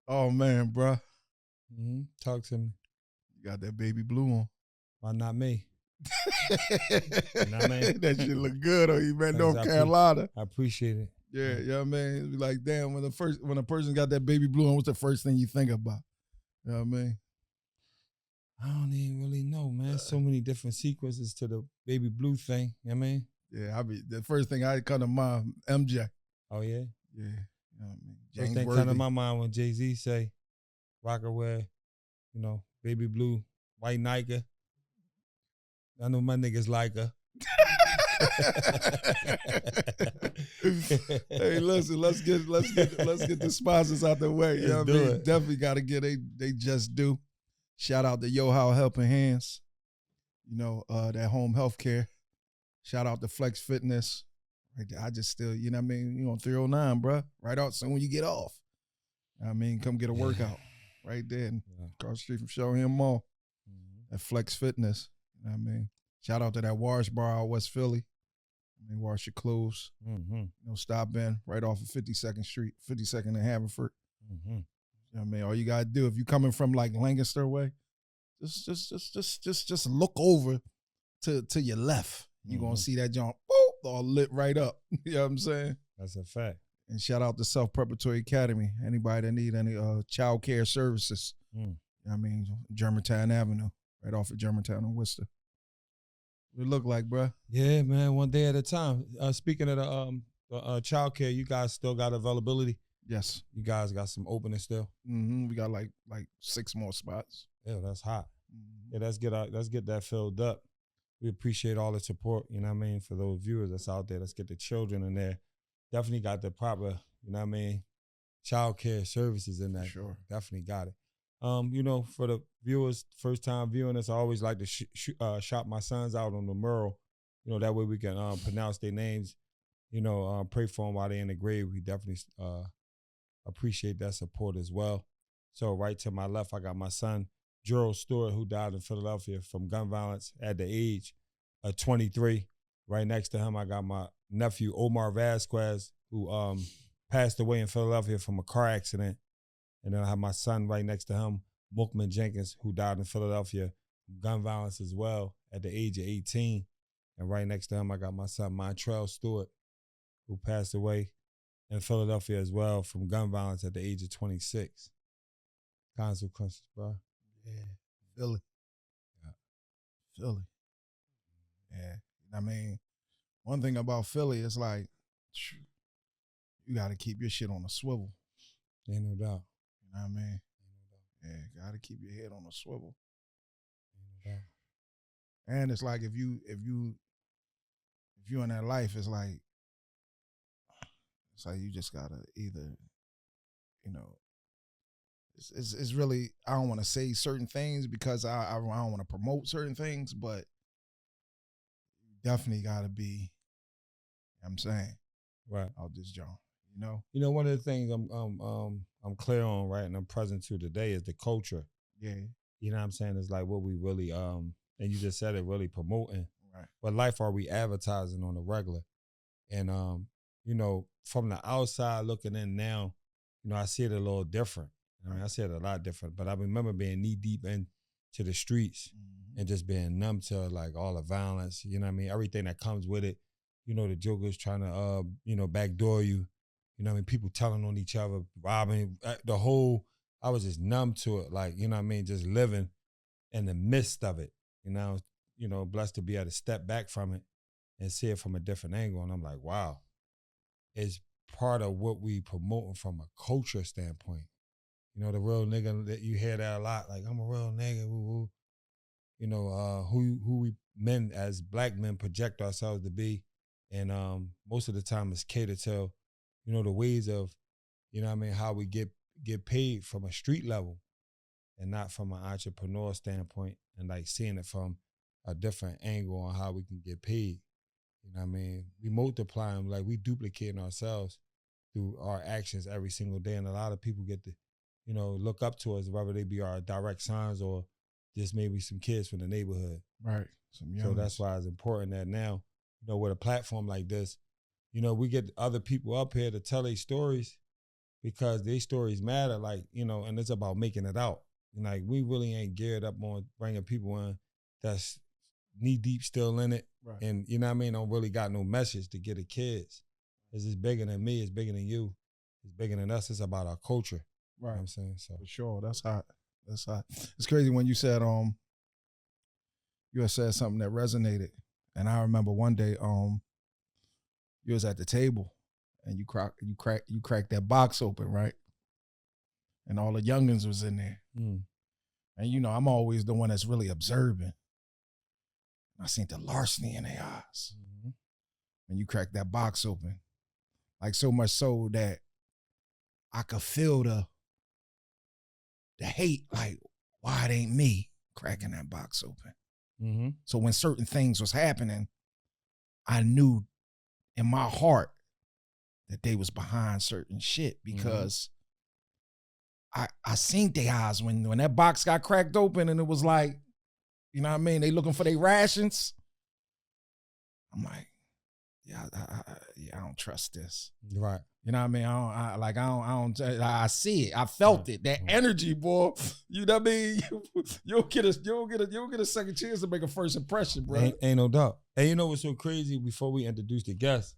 Oh man, bro, Talk to me. you got that baby blue on. Why not me? You know what I mean? That shit look good on you, man. Thanks, North Carolina. I appreciate it. Yeah, you know what I mean? It'd be like, damn, when a person got that baby blue on, what's the first thing you think about? You know what I mean? I don't even really know, man. So many different sequences to the baby blue thing. You know what I mean? Yeah, the first thing I come to mind, MJ. Oh, yeah? Yeah, you know what I mean? First James thing Worthy. come to my mind when Jay-Z say, Rockaway, baby blue, white Nike. I know my niggas like her. Hey, listen, let's get the sponsors out the way. You know what I mean? Definitely got to get they just do. Shout out to Yo How Helping Hands. That home health care. Shout out to Flex Fitness. Right there. I just still, you know what I mean? You on 309, bro. Right out soon when you get off. I mean, come get a workout right there across the street from Showham Mall at Flex Fitness. You know what I mean? Shout out to that Wash Bar out West Philly. I mean, wash your clothes. Stop in right off of 52nd Street, 52nd and Haverford. You know what I mean? All you gotta do, if you coming from like Lancaster way, just look over to your left. You're gonna see that joint all lit right up. You know what I'm saying? That's a fact. And shout out to Self Preparatory Academy. Anybody that need any child care services. You know what I mean? Germantown Avenue, right off of Germantown and Worcester. What it look like, bro? Yeah, man, one day at a time. Speaking of the child care, you guys still got availability? Yes. You guys got some opening still? We got like 6 more spots. Yeah, that's hot. Yeah, let's get that filled up. We appreciate all the support, you know what I mean, for those viewers that's out there. Let's get the children in there. Definitely got the proper, you know what I mean, child care services in that. Sure. Definitely got it. For the viewers, first time viewing us, I always like to shout my sons out on the mural. That way we can pronounce their names, pray for them while they're in the grave. We definitely appreciate that support as well. So right to my left, I got my son, Gerald Stewart, who died in Philadelphia from gun violence at the age of 23. Right next to him, I got my nephew, Omar Vasquez, who passed away in Philadelphia from a car accident. And then I have my son right next to him, Mookman Jenkins, who died in Philadelphia from gun violence as well at the age of 18. And right next to him, I got my son, Montrell Stewart, who passed away in Philadelphia as well from gun violence at the age of 26. Consequences, bro. Yeah, Philly. Yeah. Philly. Yeah. I mean, one thing about Philly is like, you got to keep your shit on a swivel. Ain't no doubt. You know what I mean? Yeah, got to keep your head on a swivel. Ain't no doubt. And it's like if you in that life, it's like you just gotta either, it's really, I don't want to say certain things because I don't want to promote certain things, but you definitely gotta be, I'm saying, right out this joint. One of the things I'm clear on, right, and I'm present to today is the culture. Yeah. You know what I'm saying? It's like what we really and you just said it, really promoting. Right. What life are we advertising on the regular? And from the outside looking in now, I see it a little different. I mean, I see it a lot different. But I remember being knee deep into the streets and just being numb to like all the violence. You know what I mean? Everything that comes with it. The jokers trying to backdoor you. You know what I mean? People telling on each other, robbing, I was just numb to it. Like, you know what I mean? Just living in the midst of it. Blessed to be able to step back from it and see it from a different angle. And I'm like, wow, it's part of what we promoting from a culture standpoint. The real nigga, that you hear that a lot, like, I'm a real nigga, woo-woo. Who we men as black men project ourselves to be. And most of the time it's catered to, the ways of, how we get paid from a street level and not from an entrepreneur standpoint and like seeing it from a different angle on how we can get paid. We multiply them, like we duplicating ourselves through our actions every single day. And a lot of people get to, look up to us, whether they be our direct sons or just maybe some kids from the neighborhood. Right. So that's why it's important that now, with a platform like this, we get other people up here to tell their stories because these stories matter, like, you know, and it's about making it out. And like, we really ain't geared up on bringing people in that's knee deep still in it. Right. And you know what I mean? Don't really got no message to get the kids. It's bigger than me. It's bigger than you. It's bigger than us. It's about our culture. Right. You know what I'm saying? So for sure. That's hot. That's hot. It's crazy when you said, you had said something that resonated. And I remember one day, you was at the table and you cracked that box open, right? And all the youngins was in there. Mm. And you know, I'm always the one that's really observing. I seen the larceny in their eyes. Mm-hmm. And you cracked that box open. Like so much so that I could feel the hate, like, why it ain't me cracking that box open? Mm-hmm. So when certain things was happening, I knew in my heart that they was behind certain shit because I seen their eyes when that box got cracked open and it was like, you know what I mean? They looking for their rations. I'm like, yeah, I don't trust this. Right. You know what I mean? I see it. I felt it. That energy, boy. You know what I mean? You'll get a second chance to make a first impression, bro. Ain't no doubt. And you know what's so crazy before we introduce the guest?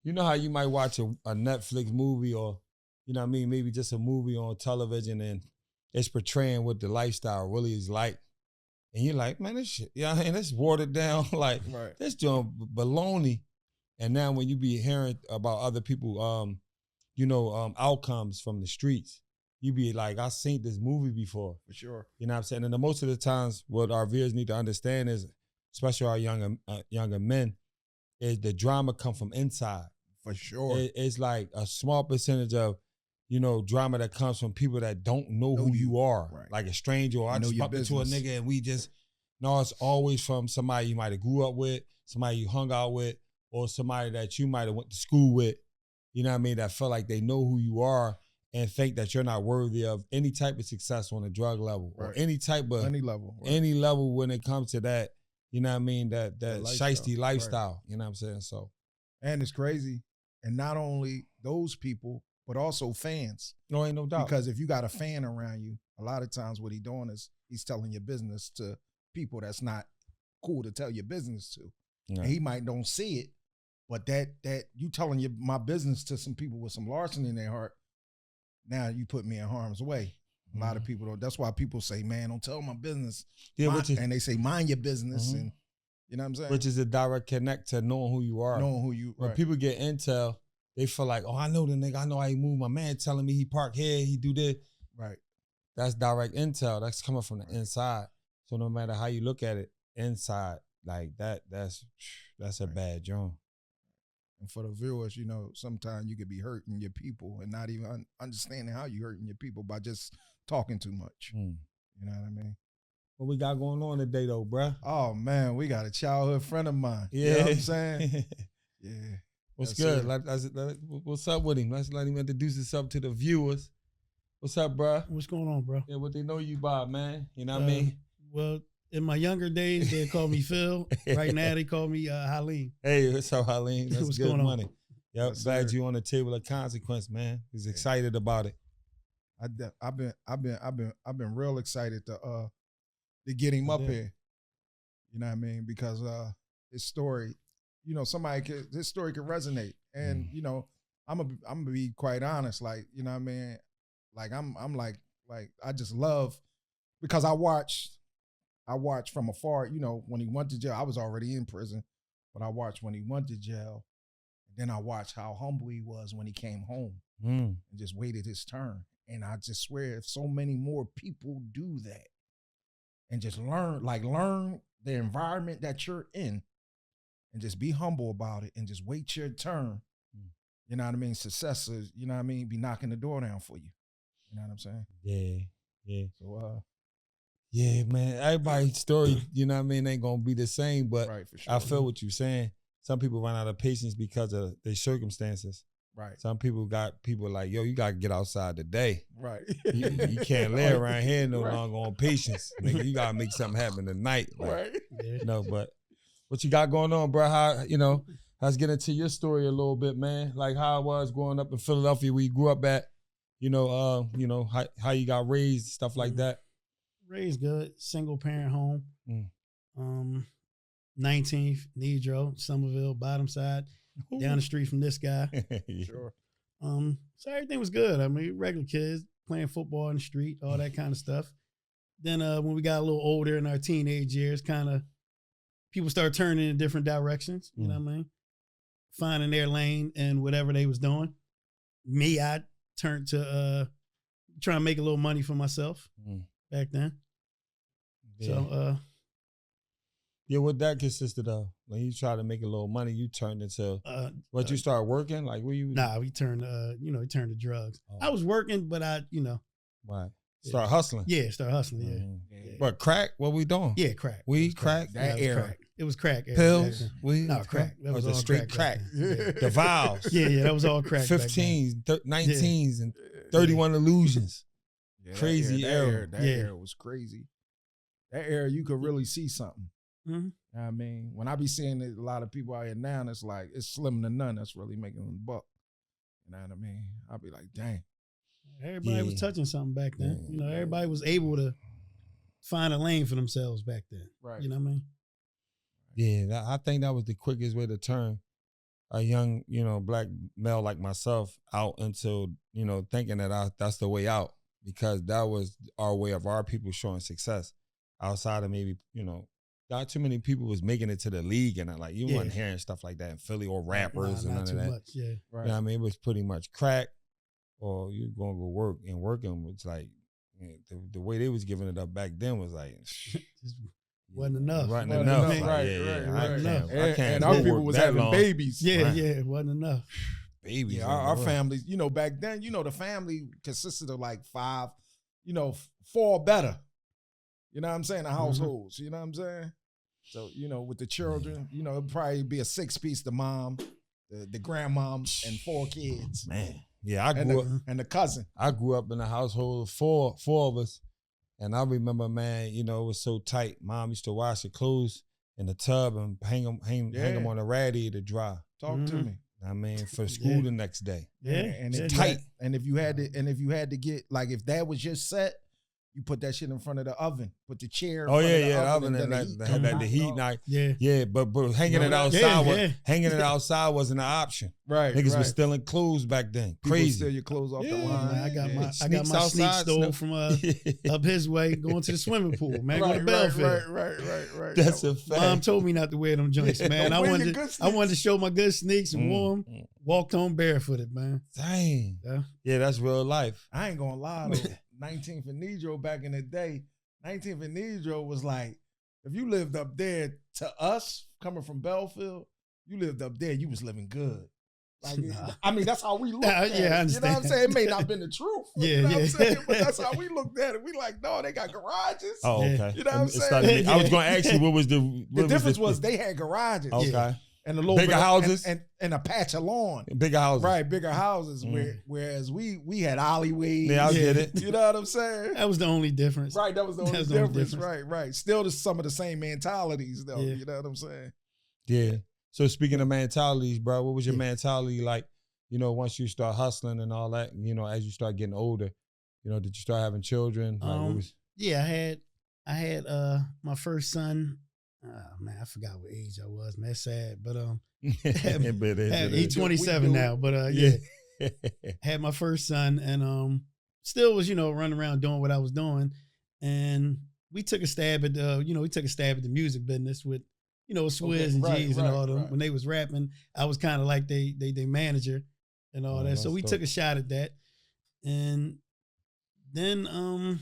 You know how you might watch a Netflix movie or, you know what I mean, maybe just a movie on television and it's portraying what the lifestyle really is like. And you're like, man, this shit, yeah, and it's watered down, like, right. This doing baloney. And now when you be hearing about other people, outcomes from the streets, you be like, I seen this movie before. For sure. You know what I'm saying? And the most of the times what our viewers need to understand is, especially our younger men, is the drama come from inside. For sure. It's like a small percentage of, drama that comes from people that don't know who you are. Right. Like a stranger, or I just bumped into a nigga and we just, no, it's always from somebody you might have grew up with, somebody you hung out with, or somebody that you might have went to school with, you know what I mean, that feel like they know who you are and think that you're not worthy of any type of success on a drug level, right, or any level, right, any level when it comes to that, you know what I mean, that shiesty lifestyle, right, you know what I'm saying? So, and it's crazy. And not only those people, but also fans. No, ain't no doubt. Because if you got a fan around you, a lot of times what he's doing is he's telling your business to people that's not cool to tell your business to. Yeah. And he might don't see it, but that you telling my business to some people with some larceny in their heart, now you put me in harm's way. A lot of people don't. That's why people say, man, don't tell my business. Yeah, and they say, mind your business. And you know what I'm saying? Which is a direct connect to knowing who you are. Knowing who you are. When people get intel, they feel like, oh, I know the nigga. I know how he move. My man telling me he park here, he do this. Right. That's direct intel. That's coming from the inside. So no matter how you look at it, inside, like that's a bad joint. And for the viewers, sometimes you could be hurting your people and not even understanding how you hurting your people by just talking too much. You know what I mean? What we got going on today, though, bruh? Oh, man, we got a childhood friend of mine. Yeah. You know what I'm saying? Yeah. What's good? What's up with him? Let's let him introduce himself to the viewers. What's up, bruh? What's going on, bro? Yeah, what they know you by, man. You know what I mean? Well, in my younger days, they called me Phil. Right now, they call me Halim. Hey, what's up, Halim? That's what's good going money. On? Yep, glad you on the table of consequence, man. He's excited about it. I've been real excited to get him up here. You know what I mean? Because his story, his story could resonate. And I'm gonna be quite honest, like, you know what I mean? Like I'm like I just love, because I watched from afar, when he went to jail. I was already in prison, but I watched when he went to jail. And then I watched how humble he was when he came home and just waited his turn. And I just swear, if so many more people do that and just learn the environment that you're in and just be humble about it and just wait your turn, you know what I mean? Successors, you know what I mean, be knocking the door down for you. You know what I'm saying? Yeah. So, yeah, man, everybody's story, you know what I mean, ain't gonna be the same, but right, for sure. I feel what you're saying. Some people run out of patience because of their circumstances. Right. Some people got people like, yo, you got to get outside today. Right. You can't lay around here no longer on patience. Nigga, you got to make something happen tonight. Like, right. No, but what you got going on, bro? How, let's get into your story a little bit, man. Like how it was growing up in Philadelphia where you grew up at. how you got raised, stuff like that. Raised good, single parent home. 19th, Nedro, Somerville, bottom side, down the street from this guy. Sure. So everything was good. I mean, regular kids playing football in the street, all that kind of stuff. Then when we got a little older in our teenage years, kind of people started turning in different directions. You know what I mean? Finding their lane and whatever they was doing. Me, I turned to trying to make a little money for myself back then. Yeah. So what that consisted of? When you try to make a little money, you turned into you started working? Like where you? Nah, we turned he turned to drugs. Oh. I was working, but Right. Start hustling. Yeah, start hustling. Yeah. But crack? What we doing? Yeah, crack. Weed, crack. That era. Crack. It was crack. Pills. Weed. No, crack. That was all straight crack. The vials. Yeah, that was all crack. 15s, 19s, and 31 illusions. Yeah, crazy era. That era was crazy. That era, you could really see something. Mm-hmm. You know what I mean, when I be seeing a lot of people out here now, and it's like it's slim to none that's really making them buck. You know what I mean? I'll be like, dang. Everybody was touching something back then. Everybody was able to find a lane for themselves back then. Right. You know what I mean? Yeah, I think that was the quickest way to turn a young, black male like myself out into, thinking that that's the way out, because that was our way of our people showing success outside of maybe, not too many people was making it to the league, and you wasn't hearing stuff like that in Philly or rappers and none of that. Much, yeah. Right. You know what I mean? It was pretty much crack, or you going to go work, and working was like, the way they was giving it up back then was like, wasn't enough. Wasn't enough. Right. I can't and our people was having long. babies. Yeah, it wasn't enough. Babies. Yeah, our families, back then, the family consisted of like 5, 4 or better. You know what I'm saying? The households, you know what I'm saying? So, with the children, it'd probably be a 6-piece, the mom, the grandmom, and 4 kids. Man. Yeah, I grew up. And the cousin. I grew up in a household of four of us. And I remember, man, it was so tight. Mom used to wash the clothes in the tub and hang them on a radiator to dry. Talk to me. I mean, for school the next day. Yeah. And it's tight. And if you had to get, like, if that was your set, you put that shit in front of the oven. Put the chair in front of the oven. And the heat night. Yeah. But hanging it outside hanging it outside wasn't an option. Right. Niggas was stealing clothes back then. People Crazy. steal your clothes off the line. I got my sneak stole from up his way going to the swimming pool, man. Go to Belfield. Right. That's a fact. Mom told me not to wear them joints, man. I wanted to show my good sneaks and wore them. Walked home barefooted, man. Dang. Yeah, that's real life. I ain't gonna lie though. 19th and Nedro back in the day, 19th and Nedro was like, if you lived up there, to us, coming from Belfield, you lived up there, you was living good. Like, I mean, that's how we looked at it. I understand. You know what I'm saying? It may not have been the truth. You know what I'm saying? But that's how we looked at it. We like, no, they got garages. Oh, okay. You know what I'm saying? I was going to ask you, what was the difference was they had garages. Okay. And a little bigger bit houses and a patch of lawn. Bigger houses. Right, bigger houses. Whereas we had alleyways. Yeah, I get it. You know what I'm saying? That was the only difference. Right, that was the only difference. Right. Still some of the same mentalities though. Yeah. You know what I'm saying? Yeah. So speaking of mentalities, bro, what was your mentality like, once you start hustling and all that, as you start getting older, did you start having children? Yeah, I had my first son. Oh, man, I forgot what age I was, man. That's sad. But he's 27 now. But had my first son and still was, running around doing what I was doing. And we took a stab at the music business with, Swizz and G's and all them. Right. When they was rapping, I was kind of like they manager and all that. So we took a shot at that. And then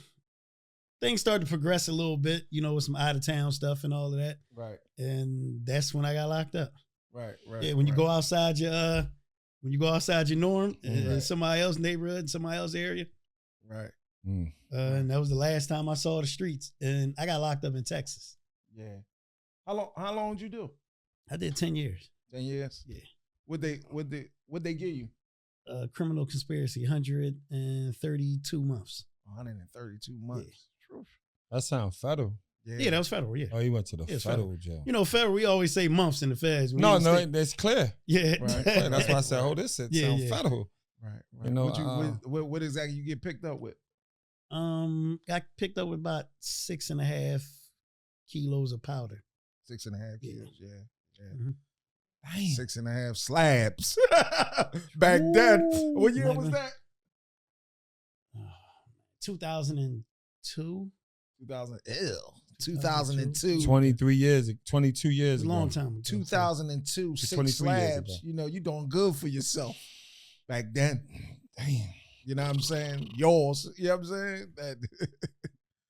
things started to progress a little bit, with some out of town stuff and all of that. Right. And that's when I got locked up. Right. Yeah, when you go outside your norm in somebody else's neighborhood, in somebody else's area. Right. And that was the last time I saw the streets. And I got locked up in Texas. Yeah. How long did you do? I did 10 years. 10 years? Yeah. What they give you? Criminal conspiracy, 132 months. 132 months. Yeah. That sounds federal. Yeah, that was federal, yeah. Oh, you went to the federal jail. Federal, we always say months in the feds. No, it's clear. Yeah. Right. That's why I said, this sounds federal. Right. You know, what exactly you get picked up with? Got picked up with about 6.5 kilos of powder. 6.5 kilos, yeah. Mm-hmm. Dang. 6.5 slabs. Back then. What year was that? 2002. 2002. 22 years ago. A long time ago. 2002, 6 slabs. You know, you doing good for yourself back then. Damn. You know what I'm saying? Yours. You know what I'm saying?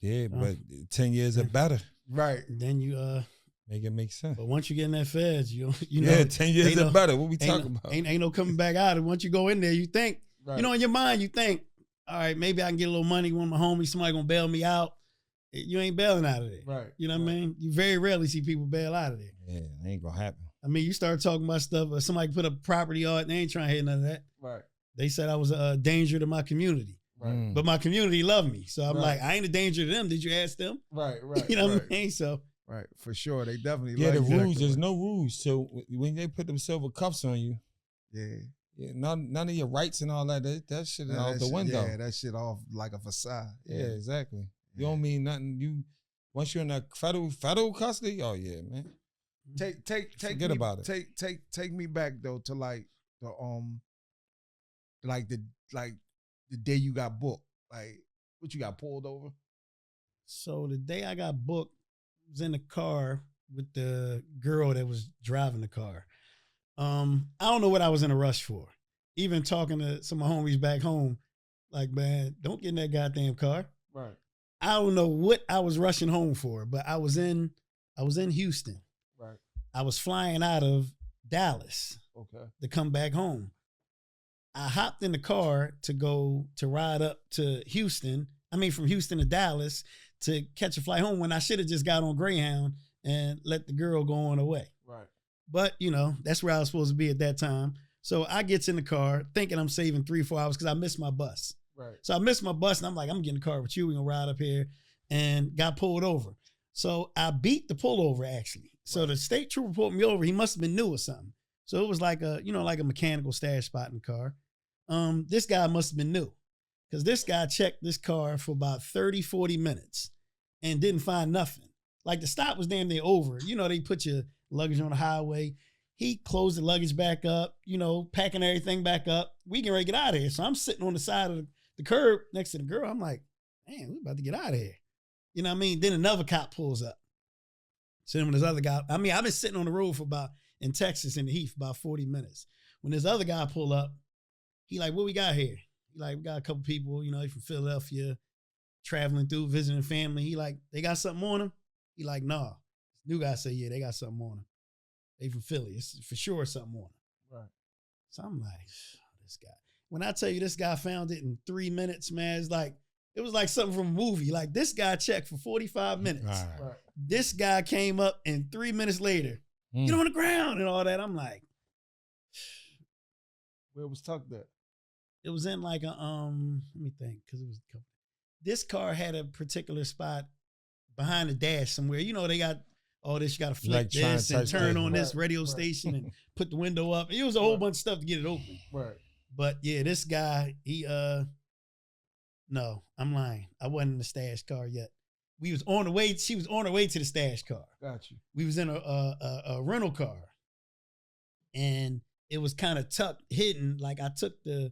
Yeah, but 10 years are better. Right. Then you make it make sense. But once you get in that feds, you know. Yeah, 10 years are better. What we talking about? Ain't no coming back out. And once you go in there, you think, you know, in your mind, you think, all right, maybe I can get a little money. One of my homies, somebody gonna bail me out. You ain't bailing out of there. Right. You know what I mean? You very rarely see people bail out of there. Yeah, it ain't gonna happen. I mean, you start talking about stuff, somebody put up property on it, they ain't trying to hit none of that. Right. They said I was a danger to my community. Right. But my community loved me. So I'm like, I ain't a danger to them. Did you ask them? Right. You know what I mean? So. Right, for sure. They definitely the love rules. There's no rules. So when they put them silver cuffs on you, none of your rights and all that shit is out the window. Yeah, that shit off like a facade. Yeah, exactly. You don't mean nothing. Once you're in that federal custody, oh yeah, man. Forget about it. Take me back though to like the day you got booked. Like what you got pulled over? So the day I got booked, I was in the car with the girl that was driving the car. I don't know what I was in a rush for. Even talking to some of my homies back home, like, man, don't get in that goddamn car. Right. I don't know what I was rushing home for, but I was in Houston. Right. I was flying out of Dallas. Okay. To come back home. I hopped in the car to ride up to Houston. I mean, from Houston to Dallas to catch a flight home when I should have just got on Greyhound and let the girl go on her way. Right. But, you know, that's where I was supposed to be at that time. So I gets in the car thinking I'm saving 3-4 hours because I missed my bus. Right. So I missed my bus and I'm like, I'm getting in the car with you. We're going to ride up here, and got pulled over. So I beat the pullover actually. So the state trooper pulled me over. He must have been new or something. So it was like a mechanical stash spot in the car. This guy must have been new because this guy checked this car for about 30, 40 minutes and didn't find nothing. Like the stop was damn near over. You know, they put your luggage on the highway. He closed the luggage back up, you know, packing everything back up. We getting ready to get out of here. So I'm sitting on the side of the curb next to the girl. I'm like, man, we about to get out of here. You know what I mean? Then another cop pulls up. So then when this other guy, I've been sitting on the road in Texas in the heat for about 40 minutes. When this other guy pull up, he like, what we got here? He like, we got a couple people, you know, they from Philadelphia, traveling through, visiting family. He like, they got something on them? He like, nah. This new guy say, yeah, they got something on them. They from Philly. It's for sure something on them. Right. So I'm like, this guy. When I tell you this guy found it in 3 minutes, man, it was like something from a movie. Like this guy checked for 45 minutes. Right. This guy came up and 3 minutes later, get on the ground and all that. I'm like, where was tucked at? It was in like a, let me think, because it was a couple. This car had a particular spot behind the dash somewhere. You know, they got all this, you got to flick like this and turn on this radio station and put the window up. It was a whole bunch of stuff to get it open. Right. But yeah, this guy, no, I'm lying. I wasn't in the stash car yet. We was on the way. She was on her way to the stash car. Got you. We was in a rental car, and it was kind of tucked, hidden. Like I took the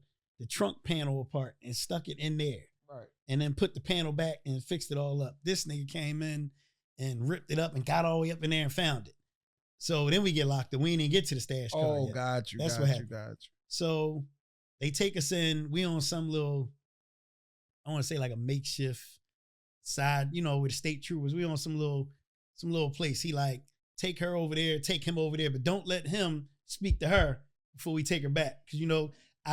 trunk panel apart and stuck it in there. Right. And then put the panel back and fixed it all up. This nigga came in and ripped it up and got all the way up in there and found it. So then we get locked up. We didn't get to the stash car. Oh, yet. got you. That's what happened. Got you. So they take us in. We on some little, I want to say like a makeshift side, you know, with the state troopers. We on some little place. He like, take her over there, take him over there, but don't let him speak to her before we take her back. Cause you know,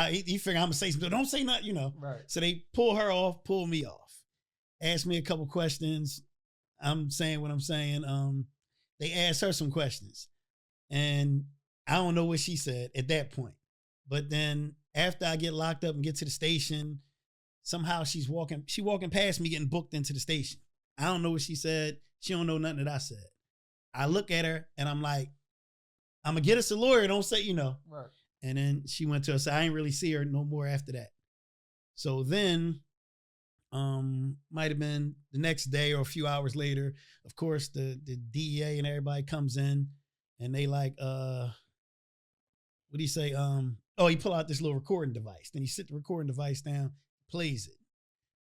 he figured I'm gonna say something. Don't say nothing, you know. Right. So they pull her off, pull me off. Ask me a couple questions. I'm saying what I'm saying. They asked her some questions. And I don't know what she said at that point. But then after I get locked up and get to the station, somehow she walking past me getting booked into the station. I don't know what she said. She don't know nothing that I said. I look at her and I'm like, I'm gonna get us a lawyer. Don't say, you know. Right. And then she went to us. I didn't really see her no more after that. So then, might have been the next day or a few hours later. Of course, the DEA and everybody comes in, and they like, what do you say? He pull out this little recording device. Then he sit the recording device down, plays it,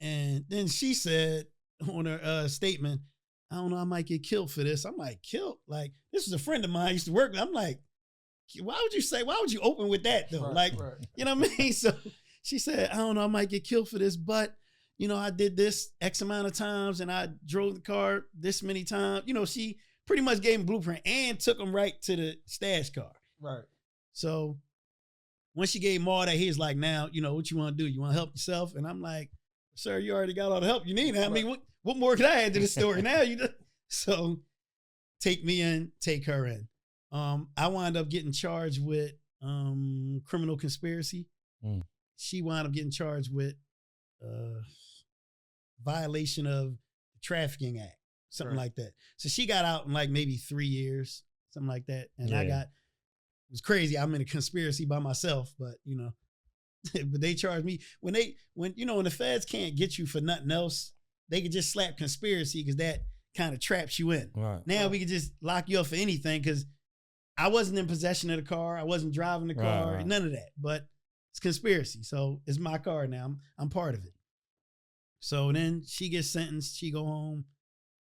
and then she said on her statement, "I don't know, I might get killed for this." I'm like, killed? Like, this is a friend of mine I used to work with. I'm like, why would you open with that though? Right. You know what I mean? So she said, "I don't know, I might get killed for this, but I did this X amount of times and I drove the car this many times." She pretty much gave him a blueprint and took him right to the stash car. Right. So when she gave him all that, he was like, "Now, what you want to do? You want to help yourself?" And I'm like, "Sir, you already got all the help you need. I mean, what more could I add to the story now?" So take me in, take her in. I wound up getting charged with criminal conspiracy. She wound up getting charged with violation of the Trafficking Act, something like that. So she got out in like maybe 3 years, something like that. And it was crazy. I'm in a conspiracy by myself, but but they charged me when the feds can't get you for nothing else, they could just slap conspiracy because that kind of traps you in. Right. Now we could just lock you up for anything because I wasn't in possession of the car. I wasn't driving the car, none of that. But it's conspiracy. So it's my car now. I'm part of it. So then she gets sentenced. She go home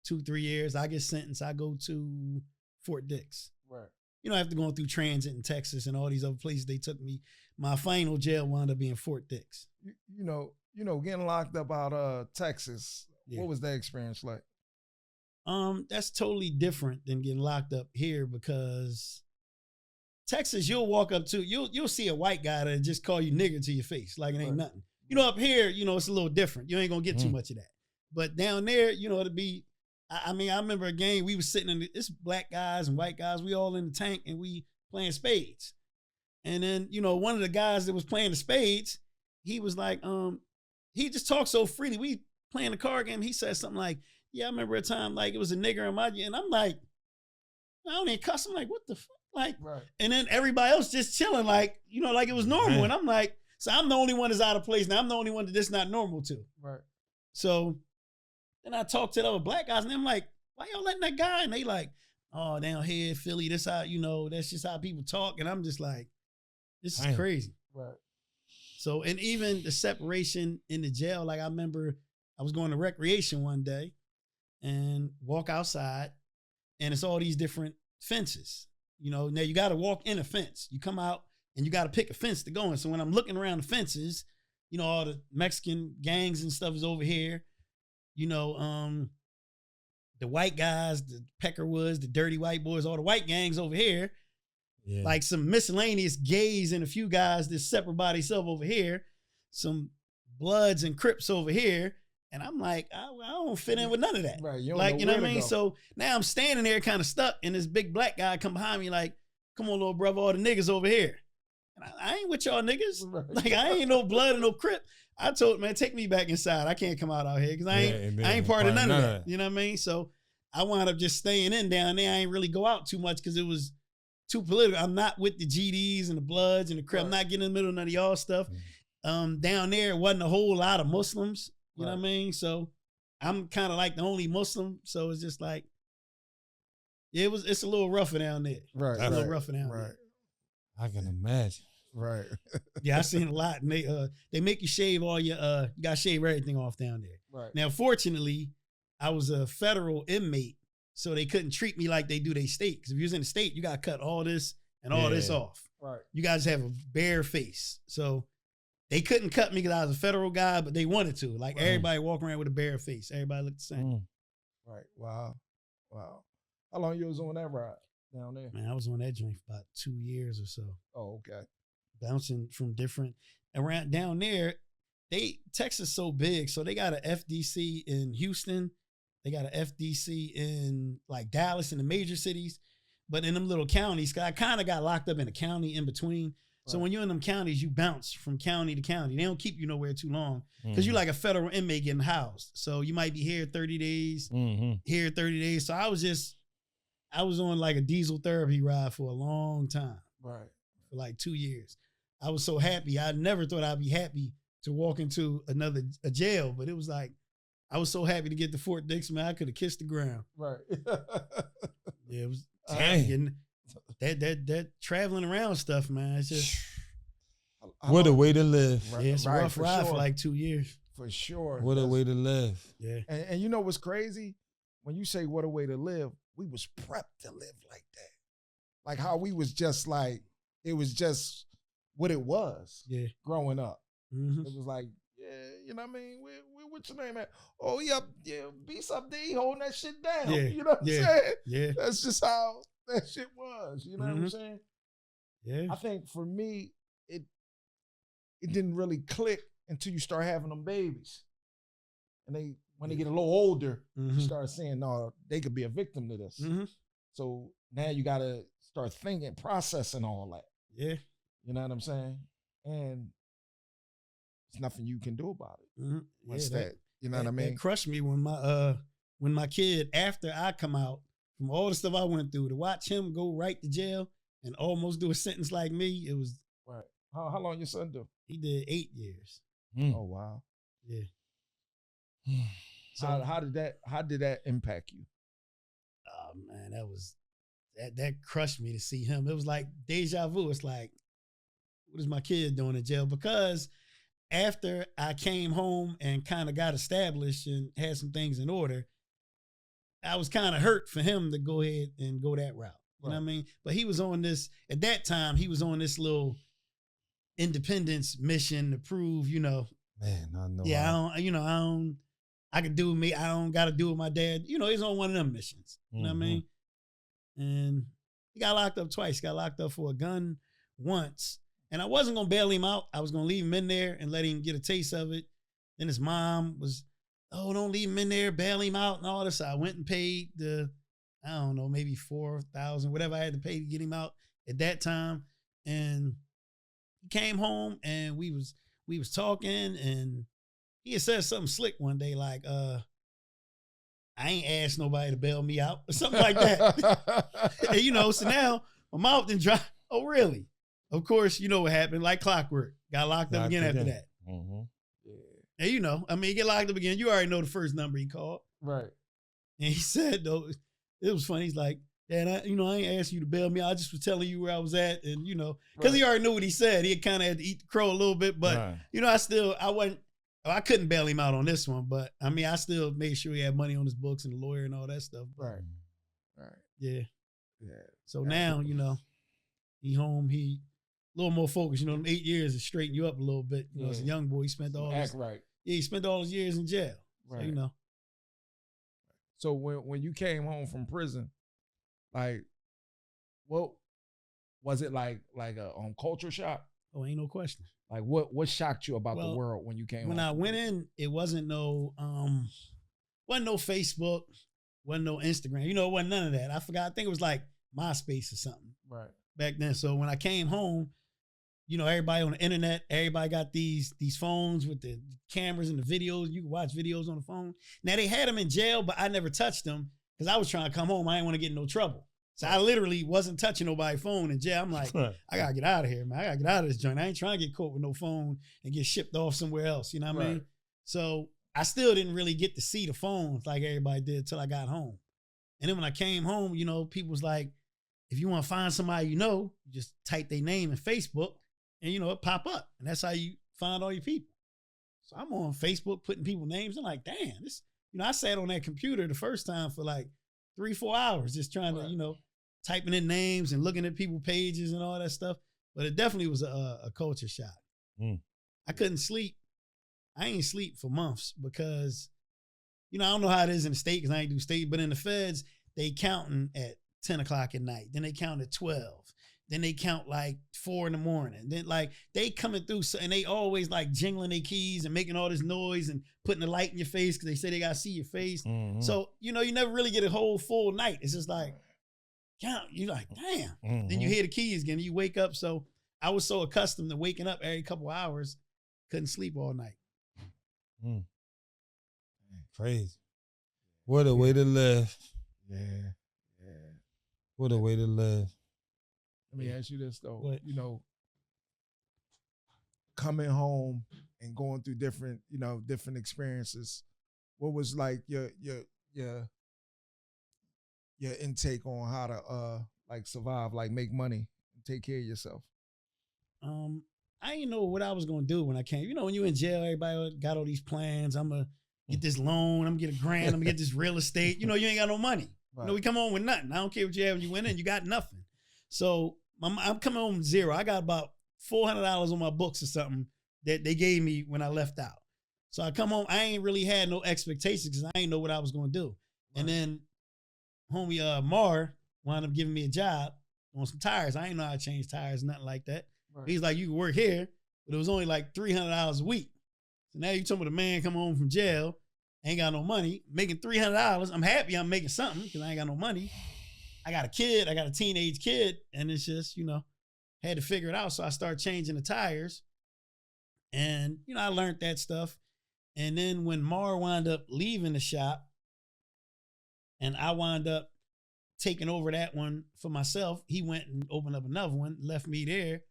2-3 years. I get sentenced. I go to Fort Dix. Right. After going through transit in Texas and all these other places they took me, my final jail wound up being Fort Dix. Getting locked up out of Texas. Yeah. What was that experience like? That's totally different than getting locked up here because Texas, you'll walk up to, you'll see a white guy that just call you nigger to your face like it ain't nothing. Up here, it's a little different. You ain't gonna get too much of that. But down there, it'll be, I remember a game, we was sitting in, it's black guys and white guys, we all in the tank and we playing spades. And then, one of the guys that was playing the spades, he was like, he just talked so freely. We playing the card game, he said something like, "Yeah, I remember a time like it was a nigger in my," and I'm like, I don't even cuss. I'm like, what the fuck? Like, and then everybody else just chilling, like, like it was normal. And I'm like, so I'm the only one that's out of place. Now I'm the only one that this not normal to. Right. So then I talked to the other black guys and I'm like, why y'all letting that guy? And they like, "Oh, down here, Philly, this how, that's just how people talk." And I'm just like, this is crazy. Right. So, and even the separation in the jail, like I remember I was going to recreation one day and walk outside and it's all these different fences. Now you got to walk in a fence. You come out and you got to pick a fence to go in. So when I'm looking around the fences, all the Mexican gangs and stuff is over here. The white guys, the Peckerwoods, the dirty white boys, all the white gangs over here. Yeah. Like some miscellaneous gays and a few guys that's separate by themselves over here. Some Bloods and Crips over here. And I'm like, I don't fit in with none of that. Right. You know what I mean? So now I'm standing there kind of stuck and this big black guy come behind me like, "Come on, little brother, all the niggas over here." And I ain't with y'all niggas. Right. Like I ain't no Blood and no Crip. I told him, "Man, take me back inside. I can't come out here because I ain't part of none of that." You know what I mean? So I wound up just staying in down there. I ain't really go out too much because it was too political. I'm not with the GDs and the Bloods and the Crip. Right. I'm not getting in the middle of none of y'all stuff. Down there, it wasn't a whole lot of Muslims. You know what I mean? So I'm kind of like the only Muslim. So it's just like, it's a little rougher down there. Right. It's a little rougher down there. I can imagine. Right. Yeah, I've seen a lot. And they make you shave all your, you got to shave everything off down there. Right. Now, fortunately, I was a federal inmate, so they couldn't treat me like they do they state. Because if you was in the state, you got to cut all this and all this off. Right. You guys have a bare face. So they couldn't cut me because I was a federal guy, but they wanted to. Like everybody walking around with a bare face. Everybody looked the same. Right. Wow. How long you was on that ride down there? Man, I was on that joint for about 2 years or so. Oh, okay. Bouncing from different around down there. Texas so big, so they got a FDC in Houston. They got a FDC in like Dallas and the major cities. But in them little counties, cause I kind of got locked up in a county in between. So when you're in them counties, you bounce from county to county. They don't keep you nowhere too long because you're like a federal inmate getting housed. So you might be here 30 days, here 30 days. So I was on like a diesel therapy ride for a long time. Right. for like 2 years. I was so happy. I never thought I'd be happy to walk into a jail, but it was like, I was so happy to get to Fort Dix, man. I could have kissed the ground. Right. Yeah, it was dang. That traveling around stuff, man. It's just what a way to live. Yeah, it's a rough ride for like 2 years. For sure. What a way to live. Yeah. And you know what's crazy? When you say what a way to live, we was prepped to live like that. Like how we was just like, it was just what it was growing up. Mm-hmm. It was like, yeah, you know what I mean? What's your name at? Oh, yeah, Beast up there, he holding that shit down. Yeah. You know what I'm saying? Yeah. That's just how that shit was. You know what I'm saying? Yeah. I think for me, it didn't really click until you start having them babies. And when they get a little older, you start saying, no, they could be a victim to this. So now you got to start thinking, processing all that. Yeah. You know what I'm saying? And there's nothing you can do about it. What's that? You know what I mean? It crushed me when my kid, after I come out from all the stuff I went through, to watch him go right to jail and almost do a sentence like me, it was right. How long your son do? He did 8 years. Oh wow. Yeah. So how did that impact you? Oh man, that crushed me to see him. It was like deja vu. It's like, what is my kid doing in jail? Because after I came home and kind of got established and had some things in order, I was kind of hurt for him to go ahead and go that route. You know what I mean? But he was on this, at that time, he was on this little independence mission to prove, Man, I know. Yeah, I can do me. I don't got to do with my dad. He's on one of them missions. You know what I mean? And he got locked up twice. He got locked up for a gun once. And I wasn't going to bail him out. I was going to leave him in there and let him get a taste of it. Then his mom was, oh, don't leave him in there, bail him out and all this. So I went and paid I don't know, maybe $4,000, whatever I had to pay to get him out at that time. And he came home and we was talking, and he had said something slick one day like, I ain't asked nobody to bail me out or something like that. And, so now my mouth didn't dry. Oh, really? Of course, you know what happened, like clockwork. Got locked up again after that. Yeah. And he get locked up again. You already know the first number he called. Right. And he said, though, it was funny. He's like, Dad, I ain't asked you to bail me. I just was telling you where I was at. And, because he already knew what he said. He kind of had to eat the crow a little bit. But, I couldn't bail him out on this one. But, I still made sure he had money on his books and the lawyer and all that stuff. Right. Yeah. Yeah. So now, he home, he a little more focused. 8 years to straighten you up a little bit. As a young boy, he spent all his, right. Yeah, he spent all his years in jail. Right. So, So when you came home from prison, like, what was it like a culture shock? Oh, ain't no question. Like what shocked you about the world when you came home? When I went in, it wasn't no Facebook, wasn't no Instagram. It wasn't none of that. I forgot. I think it was like MySpace or something. Right. Back then. So when I came home, everybody on the internet, everybody got these phones with the cameras and the videos. You can watch videos on the phone. Now they had them in jail, but I never touched them because I was trying to come home. I didn't want to get in no trouble. So I literally wasn't touching nobody's phone in jail. I'm like, I got to get out of here, man. I got to get out of this joint. I ain't trying to get caught with no phone and get shipped off somewhere else. You know what I mean? So I still didn't really get to see the phones like everybody did till I got home. And then when I came home, people was like, if you want to find somebody you just type their name in Facebook and, it pop up. And that's how you find all your people. So I'm on Facebook putting people's names. I'm like, damn, this, I sat on that computer the first time for like 3-4 hours just trying to, typing in names and looking at people's pages and all that stuff. But it definitely was a culture shock. I couldn't sleep. I ain't sleep for months because, I don't know how it is in the state because I ain't do state, but in the feds, they counting at 10 o'clock at night. Then they count at 12. Then they count like 4 in. Then like they coming through and they always like jingling their keys and making all this noise and putting the light in your face because they say they got to see your face. So, you never really get a whole full night. It's just like, count. You're like, damn. Then you hear the keys again. You wake up. So I was so accustomed to waking up every couple hours, couldn't sleep all night. Crazy. What a way to live. Yeah. What a way to live. Let me ask you this though. Coming home and going through different experiences, what was like your intake on how to survive, like make money and take care of yourself? I didn't know what I was gonna do when I came. When you're in jail, everybody got all these plans. I'm gonna get this loan, I'm gonna get a grant, I'm gonna get this real estate. You ain't got no money. Right. We come home with nothing. I don't care what you have when you went in, you got nothing. So I'm coming home with zero. I got about $400 on my books or something that they gave me when I left out. So I come home, I ain't really had no expectations because I ain't know what I was gonna do. Right. And then homie Mar wound up giving me a job on some tires. I ain't know how to change tires, nothing like that. Right. He's like, you can work here, but it was only like $300 a week. So now you talking about a man come home from jail, ain't got no money, making $300. I'm happy I'm making something because I ain't got no money. I got a kid, I got a teenage kid, and it's just, had to figure it out. So I started changing the tires. And, I learned that stuff. And then when Mar wound up leaving the shop and I wound up taking over that one for myself, he went and opened up another one, left me there.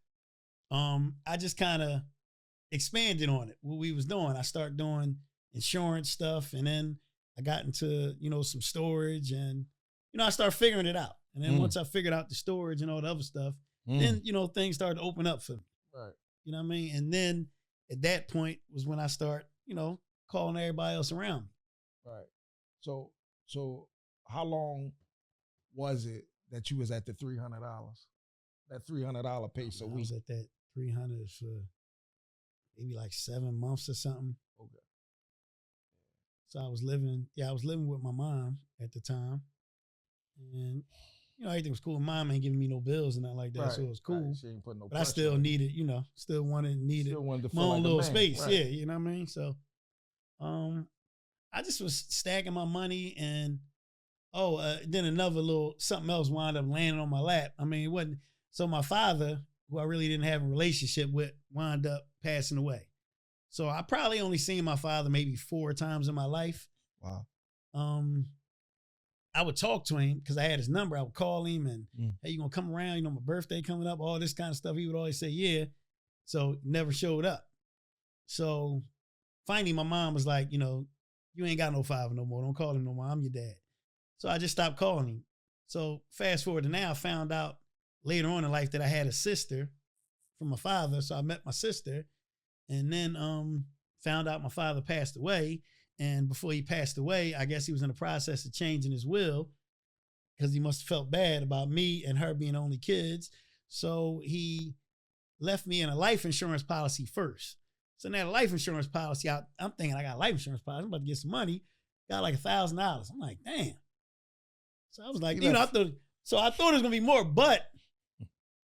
I just kind of expanded on it, what we was doing. I started doing insurance stuff, and then I got into, some storage, and, I started figuring it out. And then once I figured out the storage and all the other stuff, then, things started to open up for me. Right. You know what I mean? And then at that point was when I start, calling everybody else around me. Right. So how long was it that you was at the $300? That $300 pace a week? I was at that 300 for maybe like 7 months or something. Okay. So I was living with my mom at the time. And, everything was cool. Mom ain't giving me no bills and nothing like that, right. So it was cool. Right. She ain't putting no but I still needed, needed my own little space. Right. Yeah, you know what I mean? So I just was stacking my money, and then another little something else wound up landing on my lap. I mean, it wasn't. So my father, who I really didn't have a relationship with, wound up passing away. So I probably only seen my father maybe 4 times in my life. Wow. I would talk to him because I had his number. I would call him and, hey, you gonna come around? My birthday coming up, all this kind of stuff. He would always say, yeah. So never showed up. So finally my mom was like, you ain't got no father no more. Don't call him no more. I'm your dad. So I just stopped calling him. So fast forward to now, I found out later on in life that I had a sister from my father. So I met my sister, and then found out my father passed away. And before he passed away, I guess he was in the process of changing his will because he must have felt bad about me and her being only kids. So he left me in a life insurance policy first. So now the life insurance policy, I'm thinking I got a life insurance policy. I'm about to get some money. Got like $1,000. I'm like, damn. So I was like, I thought it was going to be more, but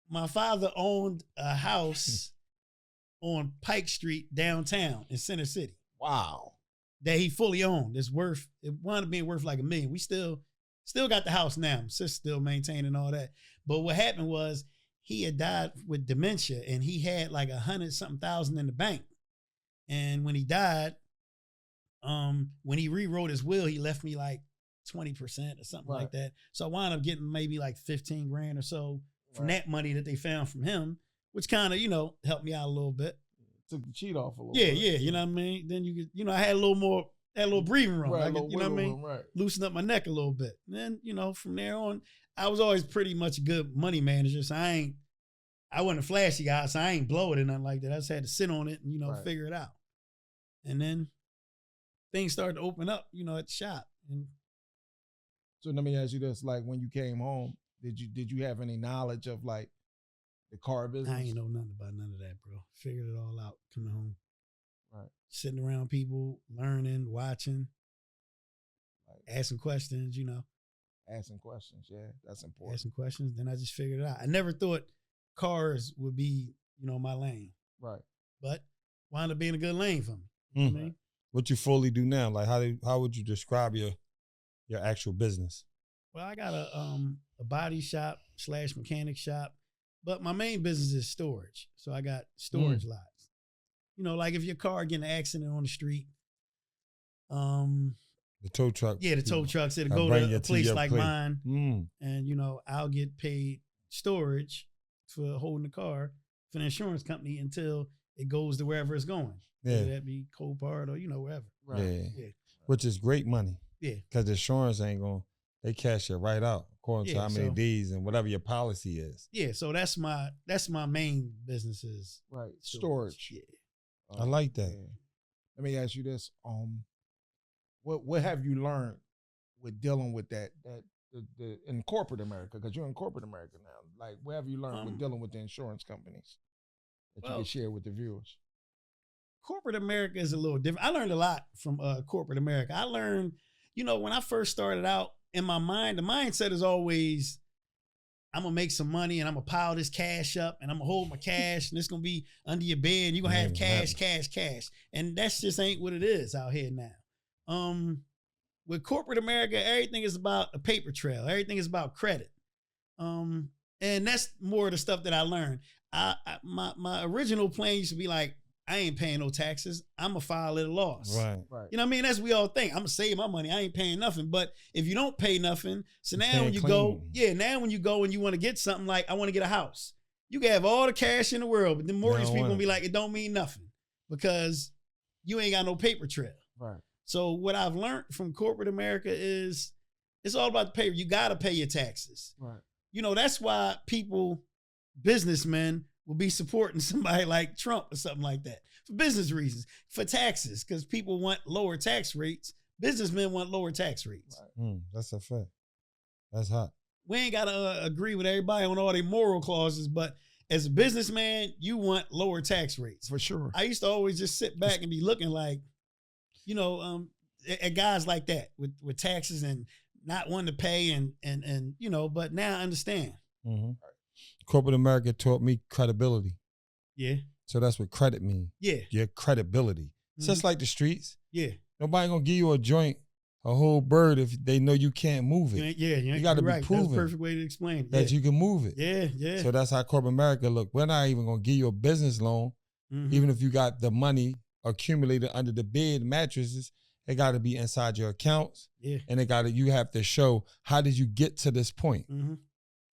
my father owned a house on Pike Street downtown in Center City. Wow. That he fully owned. It wound up being worth like $1 million. We still got the house now. My sister's still maintaining all that. But what happened was he had died with dementia, and he had like 100-something thousand in the bank. And when he died, when he rewrote his will, he left me like 20% or something like that. So I wound up getting maybe like 15 grand or so from that money that they found from him, which kind of, helped me out a little bit. Took the cheat off a little bit. Yeah, you know what I mean? Then you could, I had a little more, breathing room. Right, you know what I mean? Right. Loosen up my neck a little bit. And then, from there on, I was always pretty much a good money manager. So I wasn't a flashy guy, so I ain't blow it or nothing like that. I just had to sit on it and, figure it out. And then things started to open up, at the shop. And so let me ask you this, like when you came home, did you have any knowledge of like the car business? I ain't know nothing about none of that, bro. Figured it all out coming home. Right. Sitting around people, learning, watching, asking questions, Asking questions, yeah, that's important. Asking questions, then I just figured it out. I never thought cars would be, my lane. Right. But wound up being a good lane for me. You know what I mean? What you fully do now? Like how would you describe your actual business? Well, I got a body shop / mechanic shop, but my main business is storage. So I got storage lots. Like if your car get in an accident on the street, the tow truck. Yeah, the tow trucks that'll go to a place like mine, and I'll get paid storage for holding the car for the insurance company until it goes to wherever it's going. Yeah. Whether that be Copart or, wherever. Right. Yeah. Which is great money. Yeah. Because the insurance ain't going, they cash it right out according to how many days and whatever your policy is. Yeah. So that's my main business is. Right. Storage. Yeah. I like that. Yeah. Let me ask you this. What have you learned with dealing with that in corporate America? Because you're in corporate America now. Like, what have you learned with dealing with the insurance companies that you can share with the viewers? Corporate America is a little different. I learned a lot from corporate America. I learned, when I first started out, in my mind, the mindset is always, I'm going to make some money and I'm going to pile this cash up and I'm going to hold my cash and it's going to be under your bed and you're going to have cash. And that's just ain't what it is out here now. With corporate America, everything is about a paper trail. Everything is about credit. And that's more of the stuff that I learned. My original plan used to be like, I ain't paying no taxes. I'm going to file it a loss. Right. You know what I mean? That's what we all think. I'm going to save my money. I ain't paying nothing. But if you don't pay nothing, so now when you go and you want to get something like, I want to get a house. You can have all the cash in the world, but the mortgage people going to be like, it don't mean nothing because you ain't got no paper trail. Right. So what I've learned from corporate America is it's all about the paper. You got to pay your taxes. Right. That's why businessmen will be supporting somebody like Trump or something like that for business reasons, for taxes, because people want lower tax rates. Businessmen want lower tax rates. Right. That's a fact. That's hot. We ain't got to agree with everybody on all their moral clauses, but as a businessman, you want lower tax rates. For sure. I used to always just sit back and be looking like, at guys like that with taxes and not wanting to pay and but now I understand. Mm-hmm. Corporate America taught me credibility. Yeah. So that's what credit means. Yeah. Your credibility. It's just like the streets. Yeah. Nobody gonna give you a joint, a whole bird if they know you can't move it. You got to be proven. That's a perfect way to explain it. That you can move it. Yeah. So that's how corporate America look. We're not even gonna give you a business loan, even if you got the money accumulated under the bed mattresses. It got to be inside your accounts. Yeah. And you have to show how did you get to this point. And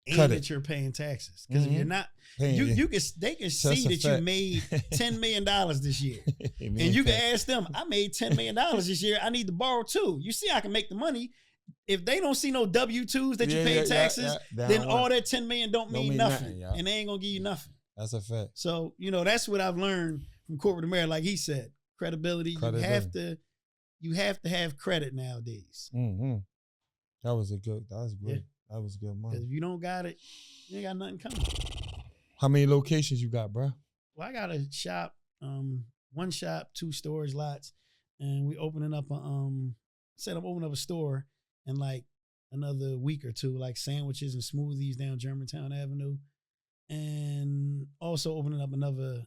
that you're paying taxes. Because if you're not, they can see that you made $10 million this year. And you can ask them, I made $10 million this year. I need to borrow too. You see I can make the money. If they don't see no W-2s that you pay taxes, then all that $10 million don't mean nothing. And they ain't going to give you nothing. That's a fact. So, that's what I've learned from corporate America. Like he said, credibility. You have to have credit nowadays. Mm-hmm. That was good. Yeah. That was good money. Because if you don't got it, you ain't got nothing coming. How many locations you got, bro? Well, I got a shop, 1 shop, 2 storage lots, and we opening up I'm opening up a store in like another week or 2, like sandwiches and smoothies down Germantown Avenue, and also opening up another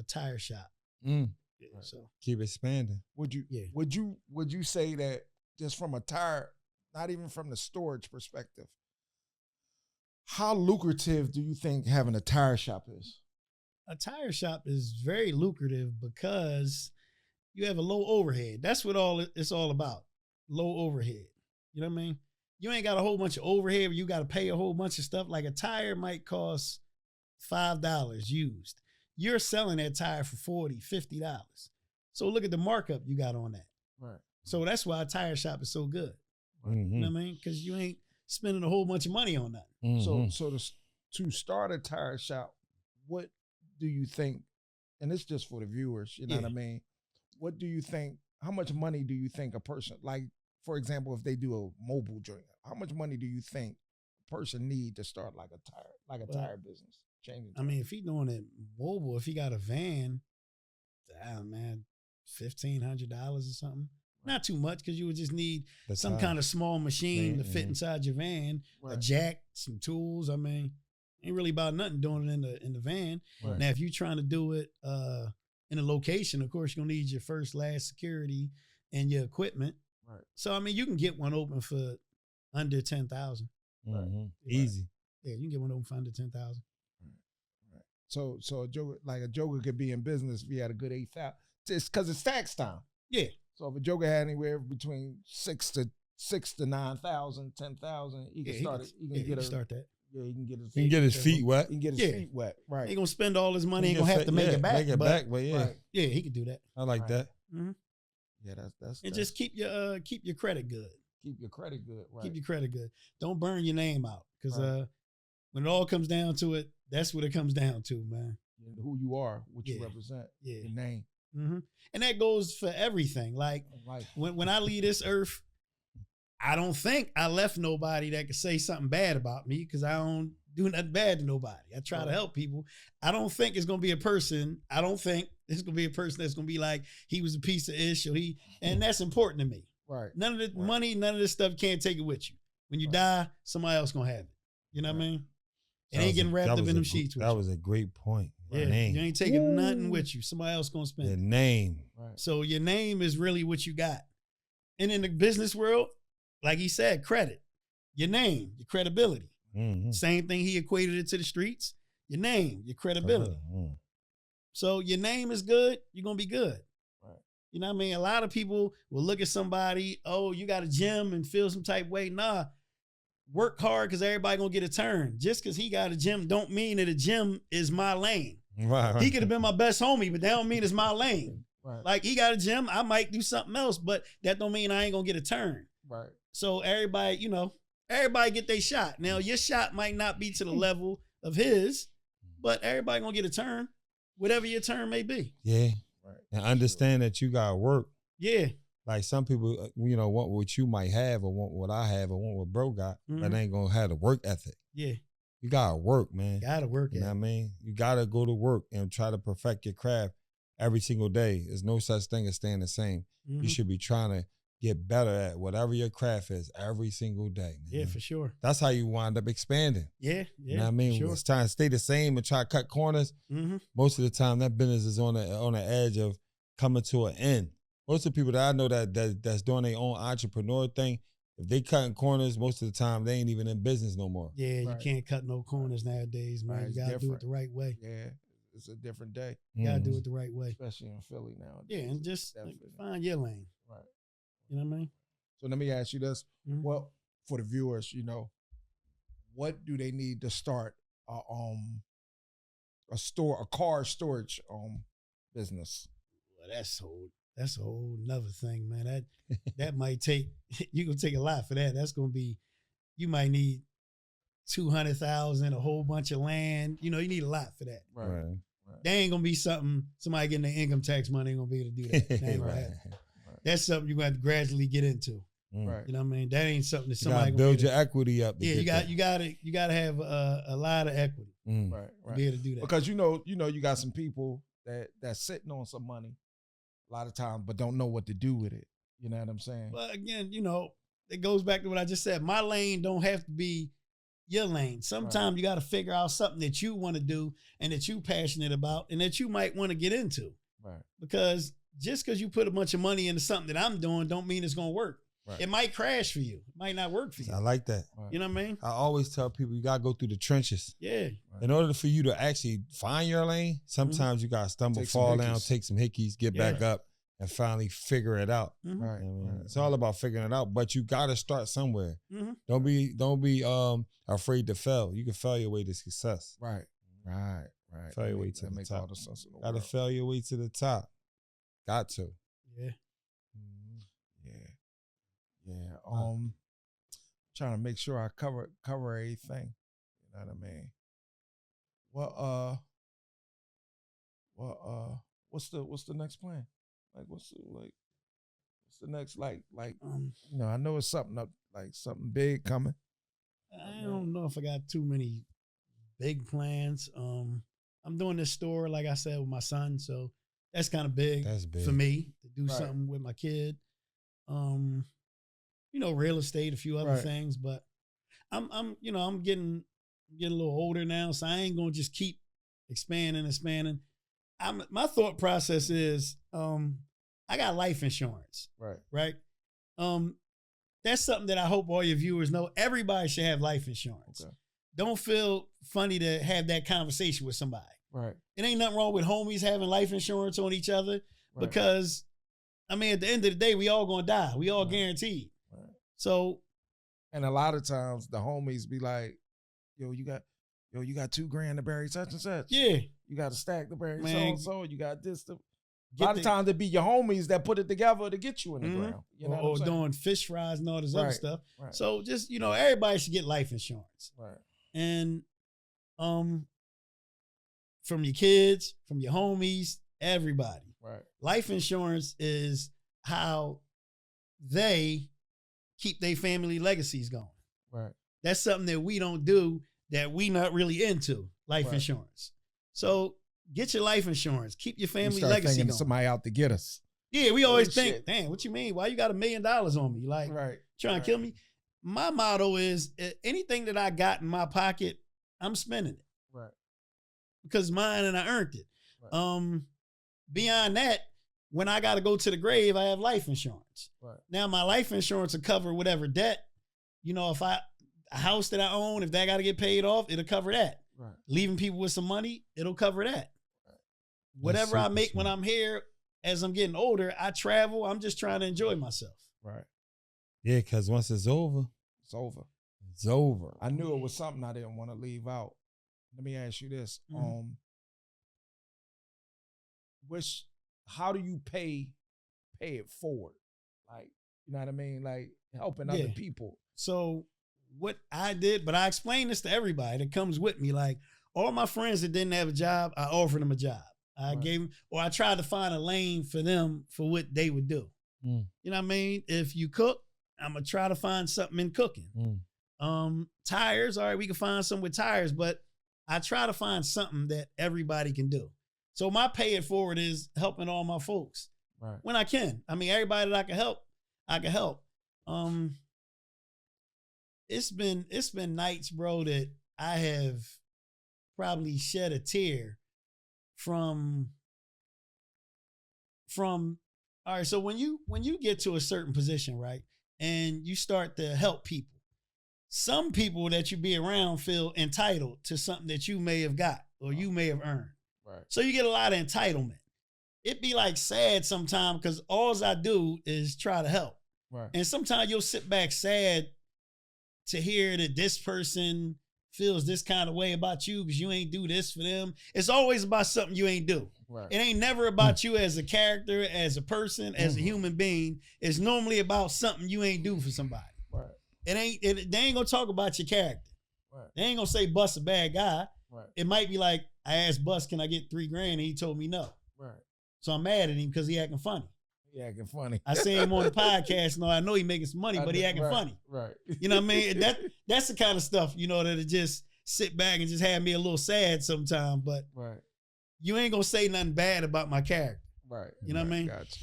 tire shop. Right. So keep expanding. Would you say that just from a tire, not even from the storage perspective, how lucrative do you think having a tire shop is? A tire shop is very lucrative because you have a low overhead. That's what it's all about. Low overhead. You know what I mean? You ain't got a whole bunch of overhead where you got to pay a whole bunch of stuff. Like a tire might cost $5 used. You're selling that tire for $40, $50. So look at the markup you got on that. Right. So that's why a tire shop is so good. Mm-hmm. You know what I mean? Because you ain't spending a whole bunch of money on that. Mm-hmm. So to start a tire shop, what do you think, and it's just for the viewers, you know what I mean? What do you think, how much money do you think a person, like, for example, if they do a mobile joint, how much money do you think a person need to start like a tire business? I mean, if he doing it mobile, if he got a van, man, $1,500 or something. Not too much because you would just need some kind of small machine to fit inside your van, a jack, some tools. I mean, ain't really about nothing doing it in the van. Right. Now, if you're trying to do it in a location, of course, you're going to need your first, last security and your equipment. Right. So, I mean, you can get one open for under $10,000. Mm-hmm. Easy. Yeah, you can get one open for under $10,000. Right. So a joker could be in business if he had a good 8,000. It's because it's tax time. Yeah. So if a joker had anywhere between 6 to 9,000, 10,000, he can start it. He can start that. Yeah, he can get his feet wet. He can get his feet wet. Right. He gonna spend all his money. He ain't gonna have to make it back. Make it back, but right. Yeah, he can do that. I like that. Mm-hmm. Yeah, that's. And just keep your credit good. Keep your credit good. Right. Keep your credit good. Don't burn your name out, because when it all comes down to it, that's what it comes down to, man. Who you are, what you represent, your name. Mm-hmm. And that goes for everything. Like when I leave this earth, I don't think I left nobody that could say something bad about me, because I don't do nothing bad to nobody. I try to help people. I don't think it's going to be a person. I don't think it's going to be a person that's going to be like, he was a piece of ish, or and that's important to me. Right. None of the money, none of this stuff, can't take it with you. When you die, somebody else going to have it. You know what I mean? It ain't getting wrapped up in them sheets with you. That was a great point. Yeah, you ain't taking nothing with you. Somebody else going to spend it. Your name. Right. So your name is really what you got. And in the business world, like he said, credit. Your name, your credibility. Mm-hmm. Same thing, he equated it to the streets. Your name, your credibility. Mm-hmm. So your name is good, you're going to be good. Right. You know what I mean? A lot of people will look at somebody, oh, you got a gym, and feel some type of way. Nah, work hard, because everybody going to get a turn. Just because he got a gym don't mean that a gym is my lane. Right. He could have been my best homie, but that don't mean it's my lane. Right. Like, he got a gym, I might do something else, but that don't mean I ain't going to get a turn. Right. So everybody, everybody get their shot. Now, your shot might not be to the level of his, but everybody going to get a turn, whatever your turn may be. Yeah. Right. And understand that you got to work. Yeah. Like some people, want what you might have, or want what I have, or want what bro got, but they ain't going to have the work ethic. Yeah. You got to work, man. Got to work. You know what I mean? You got to go to work and try to perfect your craft every single day. There's no such thing as staying the same. Mm-hmm. You should be trying to get better at whatever your craft is every single day, man. Yeah, for sure. That's how you wind up expanding. Yeah. You know what I mean? Sure. It's trying to stay the same and try to cut corners. Mm-hmm. Most of the time, that business is on the edge of coming to an end. Most of the people that I know that's doing their own entrepreneur thing, if they cutting corners, most of the time they ain't even in business no more. Yeah, Right. You can't cut no corners nowadays, man. Right, You got to do it the right way. Yeah, it's a different day. You got to do it the right way. Especially in Philly now. Yeah, and just find your lane. Right. You know what I mean? So let me ask you this. Mm-hmm. Well, for the viewers, what do they need to start a car storage business? Well, that's a whole nother thing, man. That might take, you gonna take a lot for that. That's gonna be, you might need 200,000, a whole bunch of land. You need a lot for that. Right. That ain't gonna be something somebody getting their income tax money ain't gonna be able to do that. That ain't gonna happen. That's something you're gonna have to gradually get into. Right. You know what I mean? That ain't something that somebody you gotta build your equity up. You gotta have a lot of equity. Right. To be able to do that. Because you got some people that's sitting on some money a lot of times, but don't know what to do with it. You know what I'm saying? Well, again, it goes back to what I just said. My lane don't have to be your lane. Sometimes you got to figure out something that you want to do and that you passionate about and that you might want to get into. Right. Because just because you put a bunch of money into something that I'm doing don't mean it's going to work. Right. It might crash for you. It might not work for you. I like that. Right. You know what I mean? I always tell people you got to go through the trenches. Yeah. Right. In order for you to actually find your lane, sometimes you got to stumble, fall down, take some hickeys, get back up, and finally figure it out. Mm-hmm. Right. You know what I mean? It's all about figuring it out, but you got to start somewhere. Mm-hmm. Don't be afraid to fail. You can fail your way to success. Right. Fail your way to the makes top. all the sense in the Got to world. fail your way to the top. Got to. Yeah. Yeah. Trying to make sure I cover everything. You know what I mean? What's the next plan? Like what's the next I know it's something up, like something big coming. I don't know if I got too many big plans. I'm doing this store, like I said, with my son, so that's kind of big. That's big for me to do something with my kid. Real estate, a few other things, but I'm getting a little older now, so I ain't gonna just keep expanding. My thought process is, I got life insurance. Right. That's something that I hope all your viewers know. Everybody should have life insurance. Okay. Don't feel funny to have that conversation with somebody. Right. It ain't nothing wrong with homies having life insurance on each other because, at the end of the day, we all gonna die. We all guaranteed. Right. So. And a lot of times the homies be like, yo, you got $2,000 to bury such and such. Yeah. You got to stack to bury Man, so. You got this. A lot of times it be your homies that put it together to get you in the mm-hmm. ground. You know or doing fish fries and all this other stuff. Right. So just, everybody should get life insurance. Right. And from your kids, from your homies, everybody. Right. Life insurance is how they keep their family legacies going. Right. That's something that we don't do, that we not really into, life insurance. So get your life insurance. Keep your family legacy going. Somebody out to get us. Yeah, we always think, damn, what you mean? Why you got $1 million on me? Like, trying to kill me? My motto is anything that I got in my pocket, I'm spending it. Right. Because mine and I earned it. Right. Beyond that, when I got to go to the grave, I have life insurance. Right. Now, my life insurance will cover whatever debt. If a house that I own, if that got to get paid off, it'll cover that. Right. Leaving people with some money, it'll cover that. Right. Whatever I make when I'm here, as I'm getting older, I travel. I'm just trying to enjoy myself. Right. Yeah, because once it's over, it's over. It's over. I knew it was something I didn't want to leave out. Let me ask you this. Mm-hmm. How do you pay it forward? Like, you know what I mean? Like helping other people. So what I did, but I explained this to everybody that comes with me. Like all my friends that didn't have a job, I offered them a job. I gave them, or I tried to find a lane for them for what they would do. Mm. You know what I mean? If you cook, I'm going to try to find something in cooking. Tires, all right, we can find something with tires, but I try to find something that everybody can do. So my pay it forward is helping all my folks when I can. I mean, everybody that I can help. It's been nights, bro, that I have probably shed a tear from all right. So when you get to a certain position, right, and you start to help people, some people that you be around feel entitled to something that you may have got or you may have earned. Right. So you get a lot of entitlement. It be like sad sometimes because all I do is try to help. Right. And sometimes you'll sit back sad to hear that this person feels this kind of way about you because you ain't do this for them. It's always about something you ain't do. Right. It ain't never about you as a character, as a person, as a human being. It's normally about something you ain't do for somebody. Right. They ain't gonna talk about your character. Right. They ain't gonna say Bus a bad guy. Right. It might be like, I asked Bus, can I get $3,000? And he told me no. Right. So I'm mad at him because he acting funny. He acting funny. I see him on the podcast. No, I know he making some money, but he acting funny. Right. You know what I mean? That's the kind of stuff, that'll just sit back and just have me a little sad sometimes. But you ain't gonna say nothing bad about my character. Right. You know what I mean? Gotcha.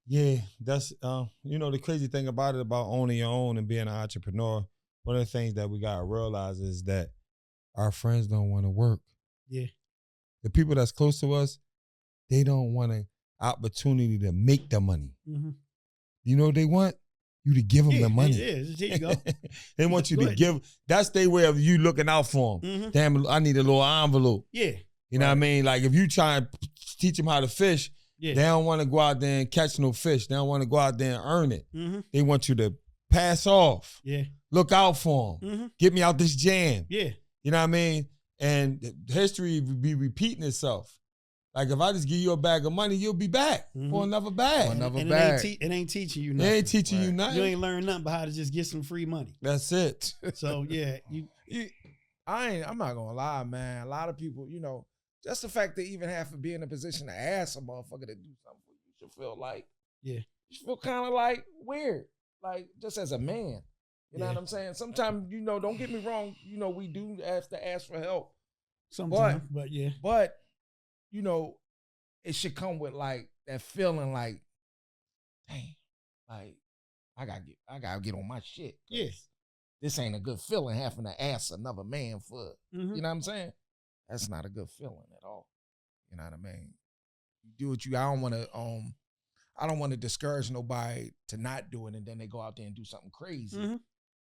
Yeah, that's the crazy thing about it, about owning your own and being an entrepreneur. One of the things that we gotta realize is that our friends don't want to work. Yeah. The people that's close to us, they don't want an opportunity to make the money. Mm-hmm. You know what they want? You to give them the money. Yeah, here you go. They want you to give. That's their way of you looking out for them. Mm-hmm. Damn, I need a little envelope. Yeah. You know what I mean? Like if you try and teach them how to fish, they don't want to go out there and catch no fish. They don't want to go out there and earn it. Mm-hmm. They want you to pass off. Yeah. Look out for them. Mm-hmm. Get me out this jam. Yeah. You know what I mean? And history will be repeating itself. Like if I just give you a bag of money, you'll be back for another bag. It ain't teaching you nothing. It ain't teaching you nothing. You ain't learned nothing but how to just get some free money. That's it. So yeah, I'm not gonna lie, man. A lot of people, just the fact that even have to be in a position to ask a motherfucker to do something for you, you should feel like, you should feel kind of like weird, like just as a man. You know what I'm saying? Sometimes, don't get me wrong, we do have to ask for help. Sometimes, but it should come with like that feeling like, dang, like I gotta get on my shit. Yeah. This ain't a good feeling having to ask another man for, you know what I'm saying? That's not a good feeling at all. You know what I mean? You do what I don't want to discourage nobody to not do it and then they go out there and do something crazy. Mm-hmm.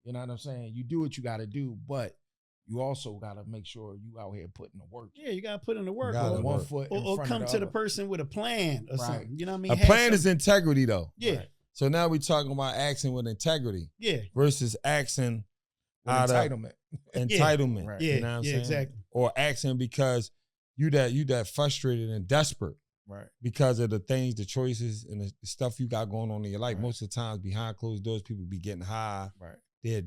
You know what I'm saying? You do what you got to do, but you also got to make sure you out here putting the work. Yeah, you got to put in the work. One foot in or front come of to the person with a plan or something. You know what I mean? A plan is integrity, though. Yeah. Right. So now we're talking about acting with integrity. Yeah. Versus acting with entitlement. entitlement. Right. Yeah, You know what I'm saying? exactly. Or asking because you that frustrated and desperate. Right. Because of the things, the choices, and the stuff you got going on in your life. Right. Most of the times behind closed doors, people be getting high. Right. They're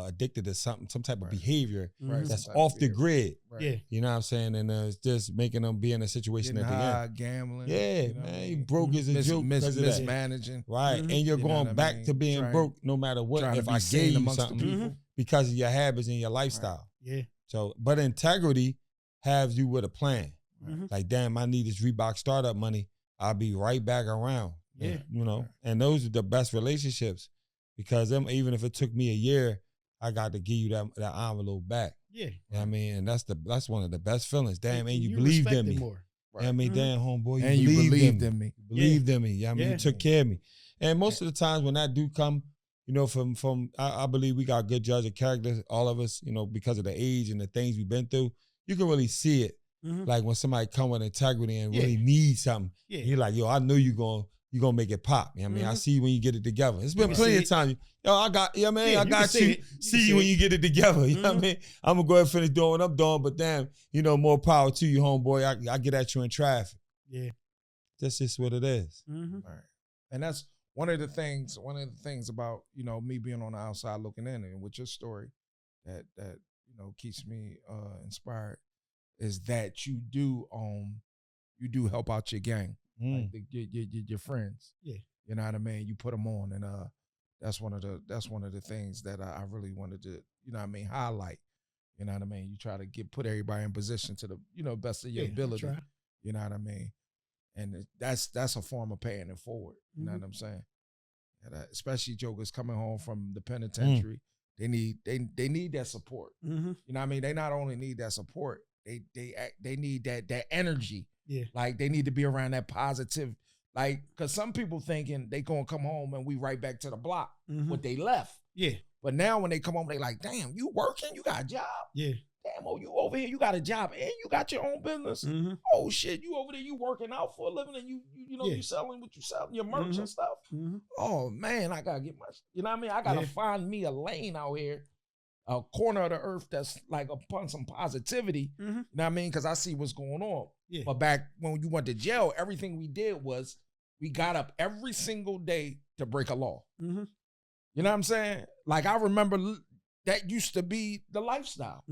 addicted to some type of behavior that's Some off type the of grid. Right. Yeah. You know what I'm saying? And it's just making them be in a situation Getting that they're high, in. gambling. Yeah, you know man, you broke as a joke. Mismanaging. Right. And you're You know going what I back mean? to being broke no matter what. Trying If to be I seen gave you amongst the something people. because of your habits and your lifestyle. Yeah. So, but integrity has you with a plan. Mhm. Like, damn, I need this Reebok startup money. I'll be right back around. Yeah. You know, and those are the best relationships because even if it took me a year, I got to give you that envelope back. Yeah. You know what I mean? And that's one of the best feelings. Damn, and you you believed in respect me. it more. You know what I mean? Damn, homeboy, And you believed in me. You believed in me. You know what I mean? Yeah. You took care of me. And most of the times when that do come, you know, from I believe we got good judge of character, all of us, you know, because of the age and the things we've been through, you can really see it. Like when somebody come with integrity and really needs something, you're like, yo, I know you're gonna make it pop. You know what I mean? I see you when you get it together. It's been plenty of times. Yo, I got, you know what I mean? I got you. See you when you get it together. You know what I mean? I'm gonna go ahead and finish doing what I'm doing, but damn, you know, more power to you, homeboy. I get at you in traffic. Yeah. That's just what it is. Right. And that's one of the things about, you know, me being on the outside looking in and with your story that you know keeps me inspired is that you do help out your gang, like your friends. Yeah. You know what I mean? You put them on, and that's one of the things that I really wanted to, you know what I mean, highlight. You know what I mean? You try to put everybody in position to the, you know, best of your ability. You know what I mean? And that's a form of paying it forward. You know what I'm saying? And, especially jokers coming home from the penitentiary, they need that support. You know what I mean? They not only need that support, they need that energy. Yeah. Like they need to be around that positive. Like, cause some people thinking they gonna come home and we right back to the block what they left. Yeah. But now when they come home, they like, damn, you working? You got a job? Yeah. Damn, oh, you over here, you got a job and you got your own business. Oh shit, you over there, you working out for a living and you know, you selling what you selling, your merch and stuff. Oh man, I gotta get my, you know what I mean? I gotta find me a lane out here, a corner of the earth that's like upon some positivity. You know what I mean? Cause I see what's going on. Yeah. But back when you went to jail, everything we did was we got up every single day to break a law. You know what I'm saying? Like I remember that used to be the lifestyle.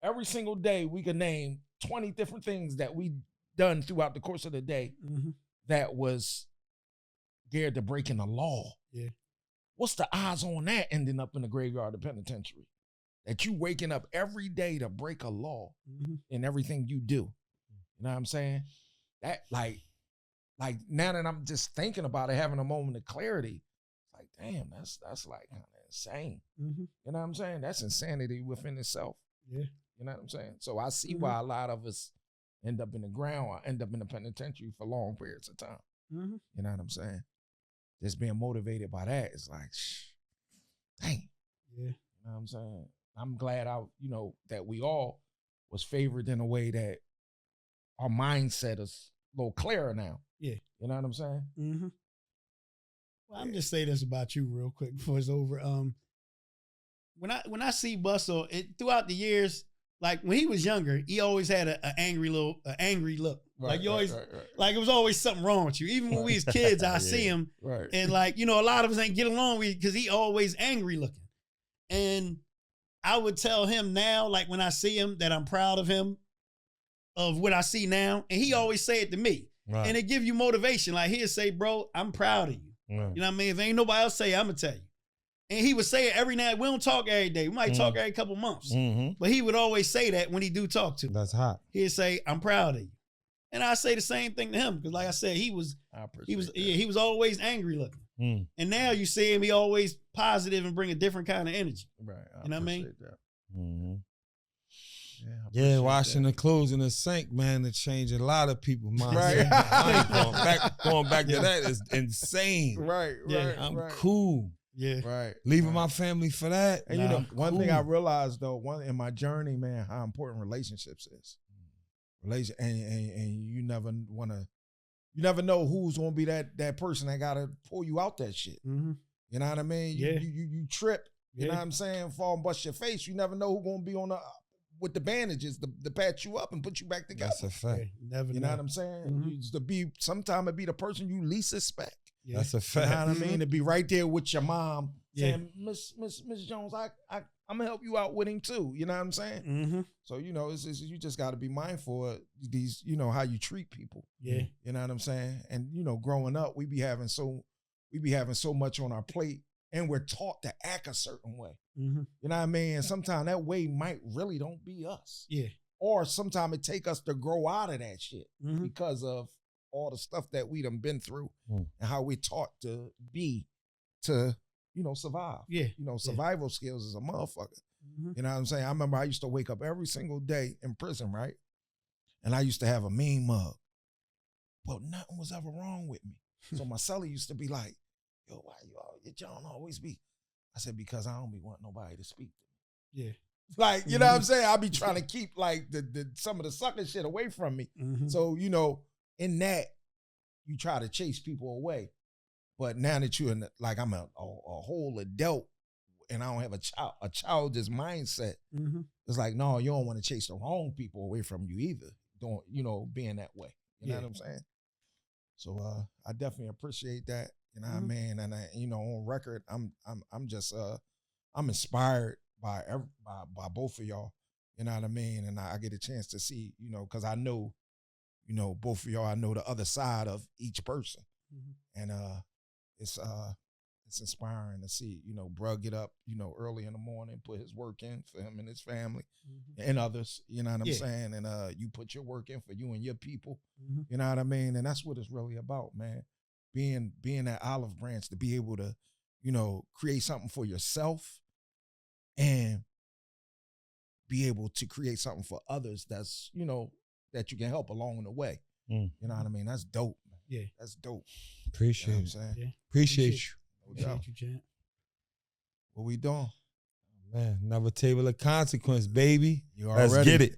Every single day we could name 20 different things that we done throughout the course of the day that was geared to breaking the law. Yeah. What's the odds on that ending up in the graveyard of the penitentiary? That you waking up every day to break a law in everything you do. You know what I'm saying? That like now that I'm just thinking about it, having a moment of clarity, it's like, damn, that's like kind of insane. You know what I'm saying? That's insanity within itself. Yeah. You know what I'm saying? So I see why a lot of us end up in the ground or end up in the penitentiary for long periods of time. You know what I'm saying? Just being motivated by that is like, dang. Yeah. You know what I'm saying? I'm glad that we all was favored in a way that our mindset is a little clearer now. Yeah. You know what I'm saying? Well, I'm just saying this about you real quick before it's over. When I see Bustle, throughout the years, like when he was younger, he always had an angry look. Right, like you always, like it was always something wrong with you. Even when we was kids, I see him, and like a lot of us ain't get along with because he always angry looking. And I would tell him now, like when I see him, that I'm proud of him, of what I see now, and he always say it to me, and it give you motivation. Like he'll say, "Bro, I'm proud of you." You know what I mean? If ain't nobody else say it, I'm gonna tell you. And he would say it every night. We don't talk every day. We might talk every couple months. But he would always say that when he do talk to me. That's hot. He'd say, I'm proud of you. And I say the same thing to him. Because like I said, he was always angry looking. And now you see him, he always positive and bring a different kind of energy. Right. You know what I mean? Yeah, washing the clothes in the sink, man, it changed a lot of people's minds. Right. going back to that is insane. Right. I'm cool. Yeah. Right. Leaving my family for that. And one thing I realized though, in my journey, man, how important relationships is. And you never know who's gonna be that person that gotta pull you out that shit. You know what I mean? You trip You know what I'm saying? Fall and bust your face. You never know who's gonna be on with the bandages to patch you up and put you back together. That's a fact. You know what I'm saying? Sometimes it be the person you least suspect. Yeah. That's a fact. You know what I mean? To be right there with your mom saying, Miss Jones, I'm gonna help you out with him too. You know what I'm saying? So, you know, you just gotta be mindful of these, you know, how you treat people. Yeah. You know what I'm saying? And, you know, growing up, we be having so much on our plate, and we're taught to act a certain way. You know what I mean? And sometimes that way might really don't be us. Yeah. Or sometimes it take us to grow out of that shit because of all the stuff that we done been through and how we taught to be to, you know, survive. Yeah. You know, survival skills is a motherfucker. You know what I'm saying? I remember I used to wake up every single day in prison, right? And I used to have a mean mug. But nothing was ever wrong with me. So my cellie used to be like, yo, why your John always be? I said, because I don't be wanting nobody to speak to me. Yeah. Like, you know what I'm saying? I be trying to keep like the some of the sucker shit away from me. So, you know, in that, you try to chase people away. But now that you're in like I'm a whole adult and I don't have a childish mindset, it's like, no, you don't want to chase the wrong people away from you either. Don't, you know, being that way. You know what I'm saying? So I definitely appreciate that. You know what I mean? And you know, on record, I'm just I'm inspired by both of y'all. You know what I mean? And I get a chance to see, you know, because I know, you know, both of y'all, I know the other side of each person. And it's inspiring to see, you know, bruh get up, you know, early in the morning, put his work in for him and his family and others, you know what I'm saying? And you put your work in for you and your people, you know what I mean? And that's what it's really about, man. Being that olive branch to be able to, you know, create something for yourself and be able to create something for others that's, you know, that you can help along the way. You know what I mean? That's dope. Yeah. That's dope. Appreciate you know you. what I'm saying? Yeah. Appreciate you. Appreciate you, Chant. What we doing? Man, another table of consequence, baby. You already Let's get it.